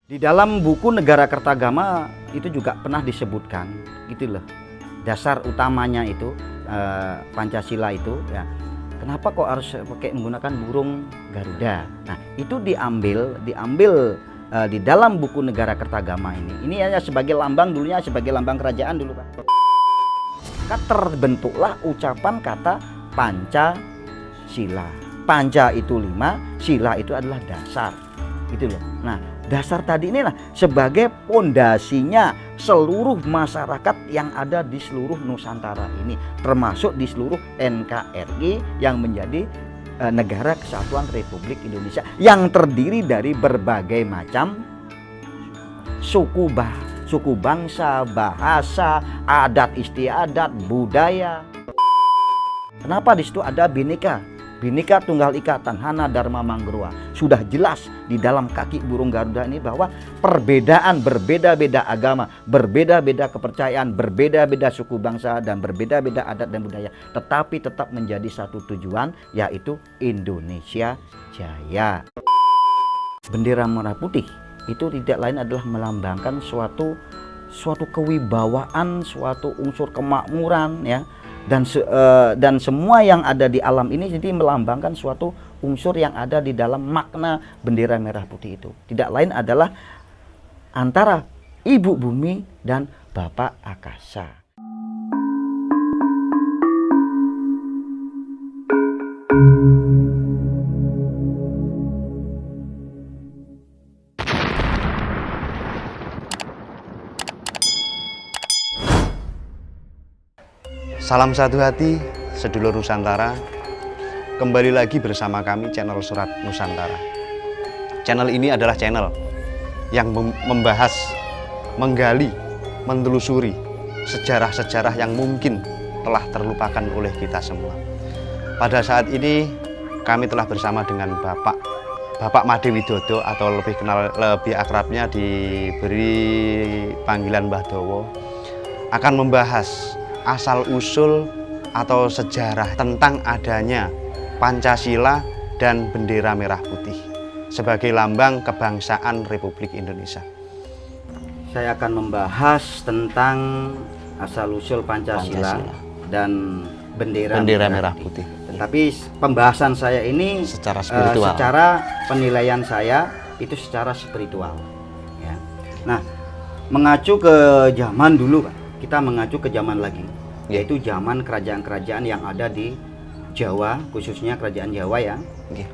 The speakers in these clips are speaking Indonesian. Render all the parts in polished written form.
Di dalam buku Negara Kertagama itu juga pernah disebutkan, gitu loh. Dasar utamanya itu Pancasila itu ya. Kenapa kok harus pakai menggunakan burung Garuda? Nah, itu diambil di dalam buku Negara Kertagama ini. Ini hanya sebagai lambang dulunya, sebagai lambang kerajaan dulu, Pak. Maka terbentuklah ucapan kata Pancasila. Panca itu 5, sila itu adalah dasar. Gitu loh. Nah, dasar tadi inilah sebagai pondasinya seluruh masyarakat yang ada di seluruh Nusantara ini, termasuk di seluruh NKRI yang menjadi Negara Kesatuan Republik Indonesia yang terdiri dari berbagai macam suku bangsa, bahasa, adat istiadat, budaya. Kenapa di situ ada Bhinneka Tunggal Ika Tanhana Dharma Manggruwa. Sudah jelas di dalam kaki burung Garuda ini bahwa perbedaan, berbeda-beda agama, berbeda-beda kepercayaan, berbeda-beda suku bangsa, dan berbeda-beda adat dan budaya, tetapi tetap menjadi satu tujuan, yaitu Indonesia Jaya. Bendera merah putih itu tidak lain adalah melambangkan suatu kewibawaan, suatu unsur kemakmuran, ya. Dan semua yang ada di alam ini jadi melambangkan suatu unsur yang ada di dalam makna bendera merah putih itu. Tidak lain adalah antara Ibu Bumi dan Bapak Akasa. Salam satu hati, sedulur Nusantara. Kembali lagi bersama kami channel Surat Nusantara. Channel ini adalah channel yang membahas, menggali, menelusuri sejarah-sejarah yang mungkin telah terlupakan oleh kita semua. Pada saat ini kami telah bersama dengan Bapak Made Widodo, atau lebih akrabnya diberi panggilan Mbah Dowo, akan membahas asal-usul atau sejarah tentang adanya Pancasila dan bendera merah putih sebagai lambang kebangsaan Republik Indonesia. Saya akan membahas tentang asal-usul Pancasila dan bendera merah putih. Tetapi pembahasan saya ini secara spiritual, secara penilaian saya itu secara spiritual. Ya. Nah, mengacu ke zaman dulu, Pak. Kita mengacu ke zaman lagi, yaitu zaman kerajaan-kerajaan yang ada di Jawa, khususnya kerajaan Jawa ya.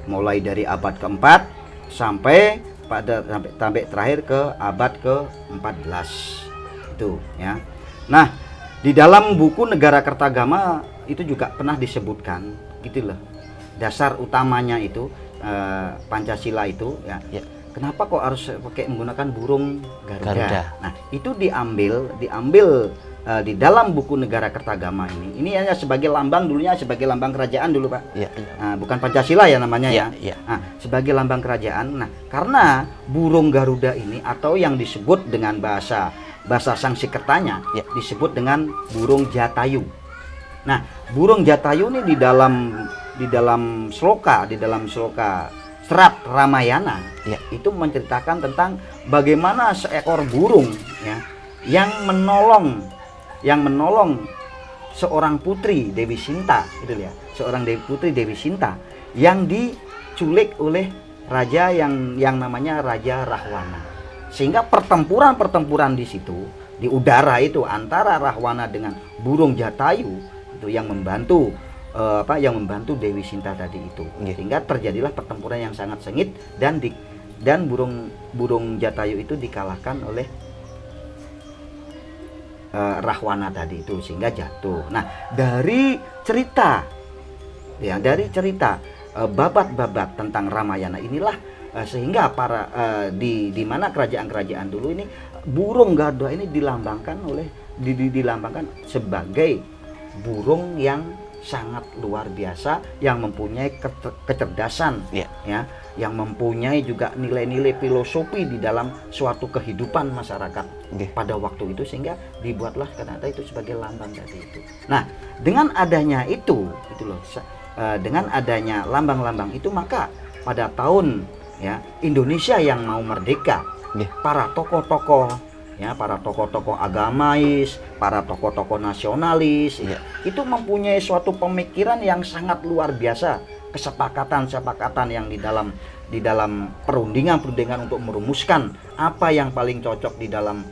Mulai dari abad keempat sampai terakhir ke abad ke-14 itu ya. Nah, di dalam buku Negara Kertagama itu juga pernah disebutkan, gitu loh. Dasar utamanya itu Pancasila itu ya. Kenapa kok harus pakai menggunakan burung Garuda? Nah, itu diambil di dalam buku Negara Kertagama ini. Ini hanya sebagai lambang dulunya, sebagai lambang kerajaan dulu, Pak. Nah, bukan Pancasila ya namanya ya. Nah, sebagai lambang kerajaan. Nah, karena burung Garuda ini atau yang disebut dengan bahasa Sangsekertanya disebut dengan burung Jatayu. Nah, burung Jatayu ini di dalam sloka Serat Ramayana itu menceritakan tentang bagaimana seekor burung ya yang menolong seorang putri Dewi Sinta, gitu ya. Seorang putri Dewi Sinta yang diculik oleh raja yang namanya Raja Rahwana. Sehingga pertempuran di situ di udara itu antara Rahwana dengan burung Jatayu itu yang membantu Dewi Sinta tadi itu. Sehingga terjadilah pertempuran yang sangat sengit dan burung Jatayu itu dikalahkan oleh Rahwana tadi itu sehingga jatuh. Nah, dari cerita babat-babat tentang Ramayana inilah sehingga di mana kerajaan-kerajaan dulu ini burung Garuda ini dilambangkan sebagai burung yang sangat luar biasa, yang mempunyai kecerdasan ya, yang mempunyai juga nilai-nilai filosofi di dalam suatu kehidupan masyarakat pada waktu itu, sehingga dibuatlah ternyata itu sebagai lambang tadi itu. Nah, dengan adanya dengan adanya lambang-lambang itu, maka pada tahun ya Indonesia yang mau merdeka Nggih. para tokoh-tokoh, ya, para tokoh-tokoh agamais, para tokoh-tokoh nasionalis, Iya. itu mempunyai suatu pemikiran yang sangat luar biasa, kesepakatan-kesepakatan yang di dalam perundingan-perundingan untuk merumuskan apa yang paling cocok di dalam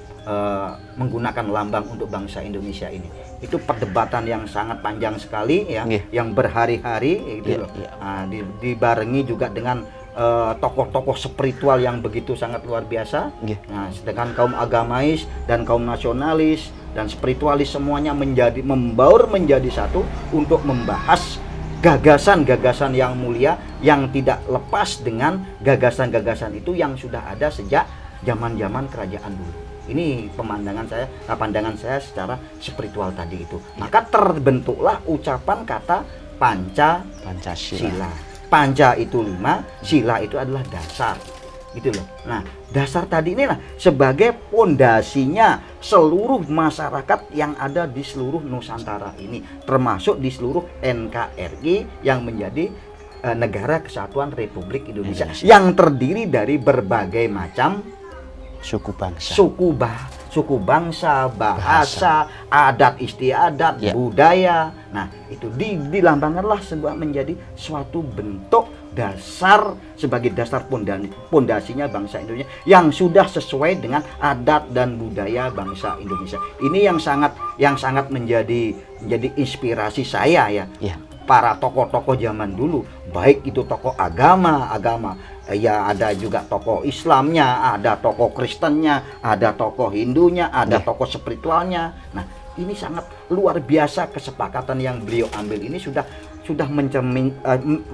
menggunakan lambang untuk bangsa Indonesia ini. Itu perdebatan yang sangat panjang sekali, ya, Nggih. yang berhari-hari, gitu Iya, loh. iya. Nah, dibarengi juga dengan tokoh-tokoh spiritual yang begitu sangat luar biasa. Nggih. Nah, sedangkan kaum agamais dan kaum nasionalis dan spiritualis semuanya membaur menjadi satu untuk membahas gagasan-gagasan yang mulia yang tidak lepas dengan gagasan-gagasan itu yang sudah ada sejak zaman-zaman kerajaan dulu. Ini pandangan saya secara spiritual tadi itu. Maka terbentuklah ucapan kata Pancasila. Panca itu 5, sila itu adalah dasar. Gitu loh. Nah, dasar tadi inilah sebagai pondasinya seluruh masyarakat yang ada di seluruh Nusantara ini, termasuk di seluruh NKRI yang menjadi Negara Kesatuan Republik Indonesia yang terdiri dari berbagai macam Suku bangsa. suku bangsa, bahasa, adat istiadat, Ya. budaya. Nah, itu dilambangkanlah sebuah menjadi suatu bentuk dasar sebagai dasar pondasinya bangsa Indonesia yang sudah sesuai dengan adat dan budaya bangsa Indonesia. Ini yang sangat menjadi inspirasi saya, ya. Ya. Para tokoh-tokoh zaman dulu, baik itu tokoh agama, ya ada juga tokoh Islamnya, ada tokoh Kristennya, ada tokoh Hindunya, ada tokoh spiritualnya. Nah, ini sangat luar biasa kesepakatan yang beliau ambil ini sudah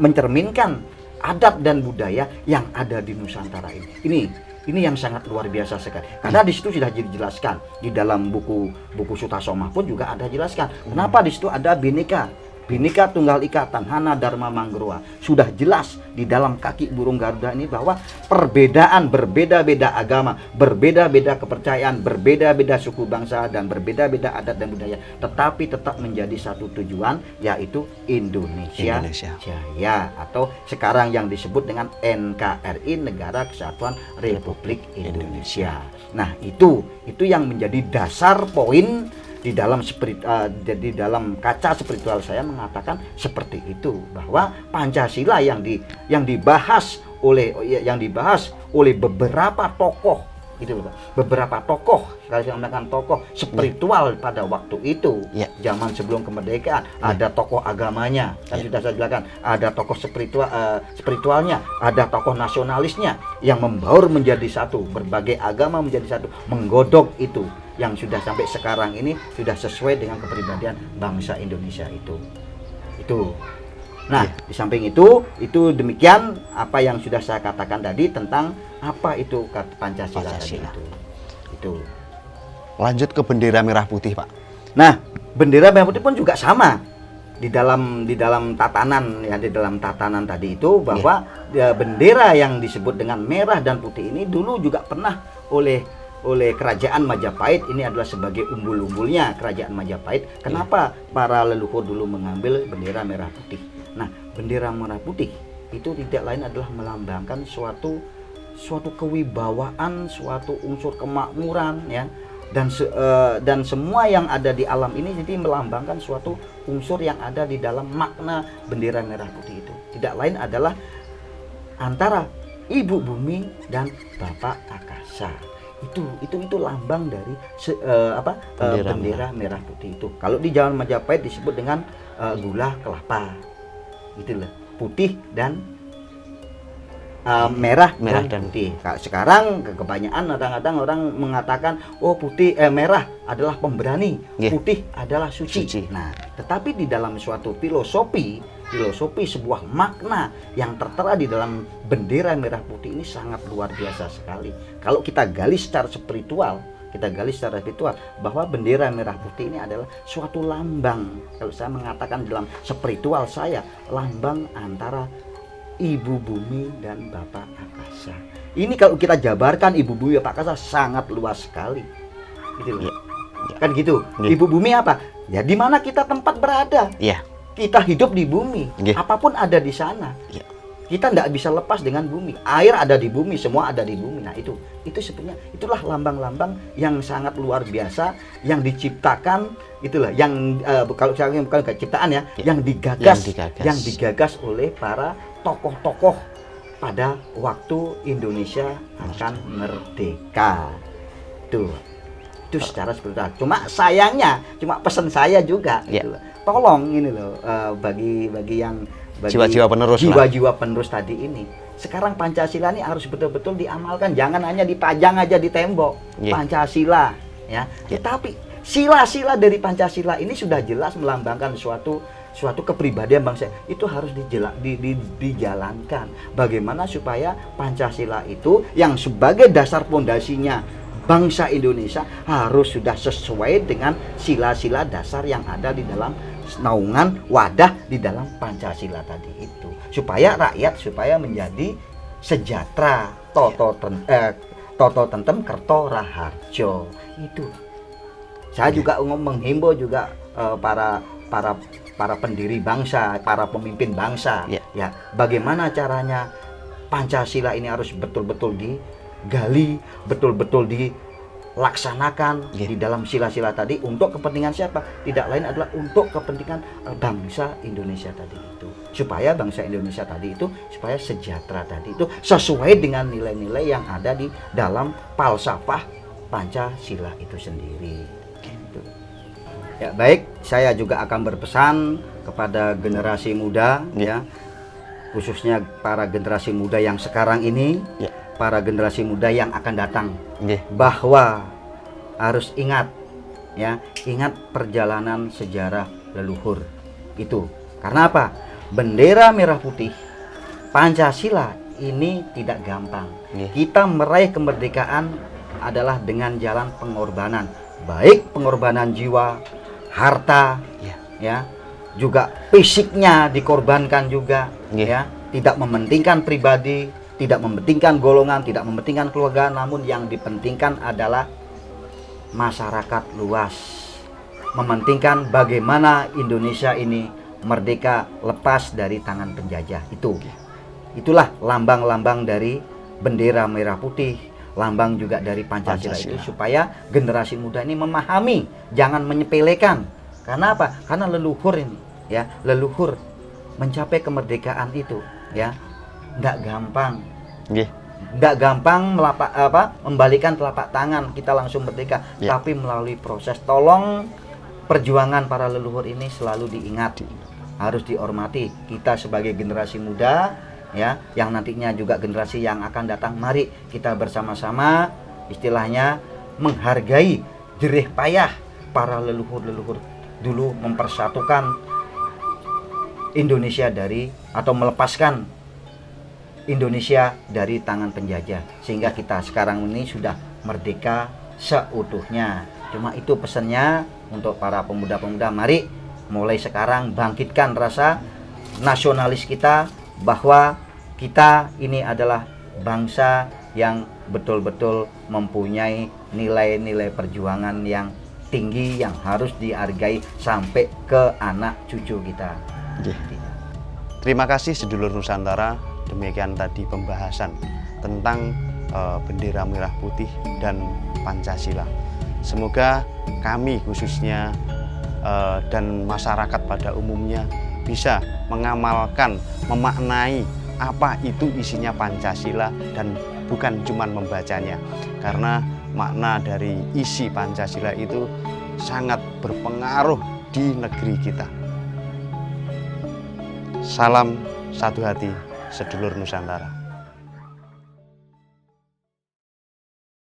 mencerminkan adat dan budaya yang ada di Nusantara ini. Ini yang sangat luar biasa sekali. Karena di situ sudah dijelaskan di dalam buku Sutasoma pun juga ada jelaskan. Kenapa di situ ada Bhinneka Tunggal Ika Tanhana Dharma Manggruwa. Sudah jelas di dalam kaki burung Garuda ini bahwa berbeda-beda agama, berbeda-beda kepercayaan, berbeda-beda suku bangsa dan berbeda-beda adat dan budaya, tetapi tetap menjadi satu tujuan, yaitu Indonesia Jaya, atau sekarang yang disebut dengan NKRI, Negara Kesatuan Republik Indonesia. Nah, itu yang menjadi dasar poin di dalam kaca spiritual saya mengatakan seperti itu, bahwa Pancasila yang dibahas oleh beberapa tokoh, gitu loh, beberapa tokoh, saya mengatakan tokoh spiritual pada waktu itu, zaman sebelum kemerdekaan, ada tokoh agamanya, kan sudah saya jelaskan, ada tokoh spiritualnya, ada tokoh nasionalisnya yang membaur menjadi satu, berbagai agama menjadi satu, menggodok itu, yang sudah sampai sekarang ini sudah sesuai dengan kepribadian bangsa Indonesia itu. Nah, di samping itu demikian apa yang sudah saya katakan tadi tentang apa itu Pancasila. Tadi itu. Lanjut ke bendera merah putih, Pak. Nah, bendera merah putih pun juga sama di dalam tatanan tadi itu, bahwa bendera yang disebut dengan merah dan putih ini dulu juga pernah oleh kerajaan Majapahit. Ini adalah sebagai umbul-umbulnya kerajaan Majapahit. Kenapa para leluhur dulu mengambil bendera merah putih? Nah, bendera merah putih itu tidak lain adalah melambangkan suatu kewibawaan, suatu unsur kemakmuran, ya, dan semua yang ada di alam ini jadi melambangkan suatu unsur yang ada di dalam makna bendera merah putih itu. Tidak lain adalah antara Ibu Bumi dan Bapak Akasa. Itu lambang dari bendera merah putih itu. Kalau di zaman Majapahit disebut dengan gula kelapa, itulah, putih dan merah dan putih. Sekarang kebanyakan kadang-kadang orang mengatakan merah adalah pemberani, putih adalah suci. Nah, tetapi di dalam suatu filosofi sebuah makna yang tertera di dalam bendera merah putih ini sangat luar biasa sekali. Kalau kita gali secara spiritual, bahwa bendera merah putih ini adalah suatu lambang. Kalau saya mengatakan dalam spiritual saya, lambang antara Ibu Bumi dan Bapak Akasa. Ini kalau kita jabarkan Ibu Bumi Bapak Akasa sangat luas sekali. Gitu loh. Kan gitu. Ibu Bumi apa? Ya di mana kita tempat berada. Kita hidup di bumi, apapun ada di sana. Kita tidak bisa lepas dengan bumi. Air ada di bumi, semua ada di bumi. Nah itu sebenarnya itulah lambang-lambang yang sangat luar biasa yang diciptakan, itulah yang kalau saya bukan ciptaan ya, yang digagas oleh para tokoh-tokoh pada waktu Indonesia akan merdeka. Itu secara spiritual. Cuma sayangnya, cuma pesan saya juga, gitu loh. Tolong ini loh, bagi yang jiwa-jiwa penerus tadi ini. Sekarang Pancasila ini harus betul-betul diamalkan, jangan hanya dipajang aja di tembok. Pancasila, ya. Tetapi sila-sila dari Pancasila ini sudah jelas melambangkan suatu kepribadian bangsa. Itu harus dijalankan. Bagaimana supaya Pancasila itu yang sebagai dasar pondasinya bangsa Indonesia harus sudah sesuai dengan sila-sila dasar yang ada di dalam naungan wadah di dalam Pancasila tadi itu, supaya rakyat menjadi sejahtera, toto tentem kerto raharjo. Itu saya juga menghimbau juga para pendiri bangsa, para pemimpin bangsa, ya bagaimana caranya Pancasila ini harus betul-betul digali, betul-betul dilaksanakan di dalam sila-sila tadi untuk kepentingan siapa? Tidak lain adalah untuk kepentingan bangsa Indonesia tadi itu. Supaya bangsa Indonesia tadi itu supaya sejahtera tadi itu sesuai dengan nilai-nilai yang ada di dalam falsafah Pancasila itu sendiri. Gitu. Ya, baik, saya juga akan berpesan kepada generasi muda, ya, khususnya para generasi muda yang sekarang ini, para generasi muda yang akan datang, bahwa harus ingat, ya, ingat perjalanan sejarah leluhur itu. Karena apa? Bendera merah putih Pancasila ini tidak gampang. Kita meraih kemerdekaan adalah dengan jalan pengorbanan, baik pengorbanan jiwa, harta, ya, juga fisiknya dikorbankan juga, ya, tidak mementingkan pribadi, tidak mementingkan golongan, tidak mementingkan keluarga, namun yang dipentingkan adalah masyarakat luas. Mementingkan bagaimana Indonesia ini merdeka lepas dari tangan penjajah. Itulah lambang-lambang dari bendera merah putih, lambang juga dari Pancasila itu, supaya generasi muda ini memahami, jangan menyepelekan. Karena apa? Karena leluhur ini, ya, leluhur mencapai kemerdekaan itu, ya, nggak gampang, nggak gampang membalikan telapak tangan kita langsung merdeka, tapi melalui proses. Tolong perjuangan para leluhur ini selalu diingat, harus dihormati. Kita sebagai generasi muda, ya, yang nantinya juga generasi yang akan datang, mari kita bersama-sama istilahnya menghargai jerih payah para leluhur-leluhur dulu mempersatukan Indonesia atau melepaskan Indonesia dari tangan penjajah, sehingga kita sekarang ini sudah merdeka seutuhnya. Cuma itu pesannya untuk para pemuda-pemuda, mari mulai sekarang bangkitkan rasa nasionalis kita, bahwa kita ini adalah bangsa yang betul-betul mempunyai nilai-nilai perjuangan yang tinggi yang harus dihargai sampai ke anak cucu kita. Terima kasih sedulur Nusantara. Demikian tadi pembahasan tentang bendera merah putih dan Pancasila. Semoga kami khususnya dan masyarakat pada umumnya bisa mengamalkan, memaknai apa itu isinya Pancasila dan bukan cuma membacanya. Karena makna dari isi Pancasila itu sangat berpengaruh di negeri kita. Salam satu hati, sedulur Nusantara.